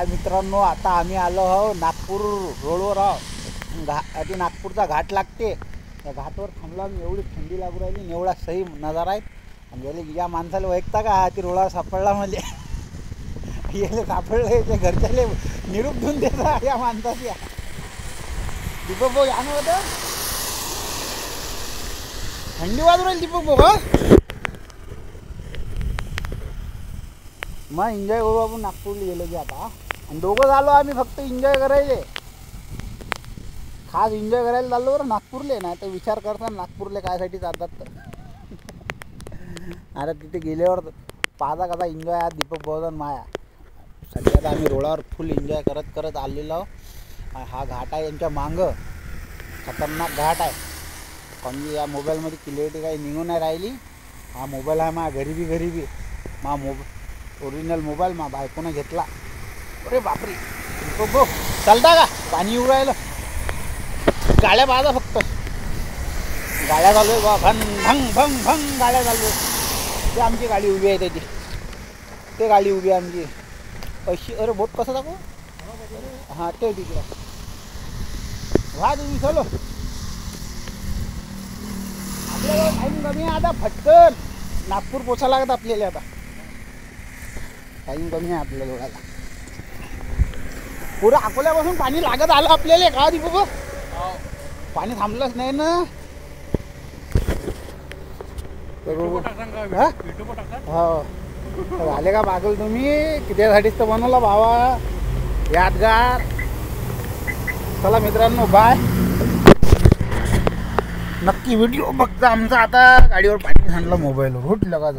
काय मित्रांनो, आता आम्ही आलो आहो नागपूर रोडवर आहो. ती नागपूरचा घाट लागते. त्या घाटवर थांबला मी. एवढी थंडी लागू राहिली. एवढा सही नजारा आहे. आणि गेले या माणसाला ओळखता का? ती रोडावर सापडला म्हणजे गेले सापडले ते घरच्याले निरूप देऊन देता या माणसाची. दीपक भाऊ या नव्हतं, थंडी वाजू राहील दीपक भाऊ. मग एन्जॉय करू आपण नागपूरला गेलो की आता. आणि दोघं झालो आम्ही फक्त एन्जॉय करायले. खास एन्जॉय करायला चाललो बरं नागपूरले. नाही तर विचार करताना नागपूरले कायसाठी जातात तर. आता तिथे गेल्यावर पाहता कसा एन्जॉय आहे दीपक भाऊचा माया. सध्या आता आम्ही रोडावर फुल एन्जॉय करत करत आलेलो आहो. हा घाट आहे यांच्या मागं. खतरनाक घाट आहे. म्हणजे या मोबाईलमध्ये क्लिअरिटी काही निघून नाही राहिली. हा मोबाईल आहे माझ्या घरी मा ओरिजिनल मोबाईल मा बायकोनं घेतला. अरे बापरे दीपक भाऊ चालता का? पाणी येऊ राहिलं. गाड्या पाहता फक्त. गाड्या चालू आहे बा. भंग भंग भंग भंग गाड्या चालू आहे. ते आमची गाडी उभी आहे त्याची. ते गाडी उभी आहे आमची अशी. अरे बोट कसं दाखवू? हां ते तिकडं व्हा तुम्ही चलो. आपल्याला टाईम कमी आहे आता. फटकन नागपूर पोचायला लागत आपल्याला. आता टाईम कमी आहे आपल्या लोकांना. पुरं अकोल्यापासून पाणी लागत आलं आपल्याला का दीपक? पाणी थांबलंच नाही ना. हो झाले का पागल तुम्ही? कितीसाठीच तर बनवला भावा यादगार. चला मित्रांनो बाय. नक्की व्हिडिओ बघता आमचा. आता गाडीवर पाणी सांडलं मोबाईलवर. उठलं का?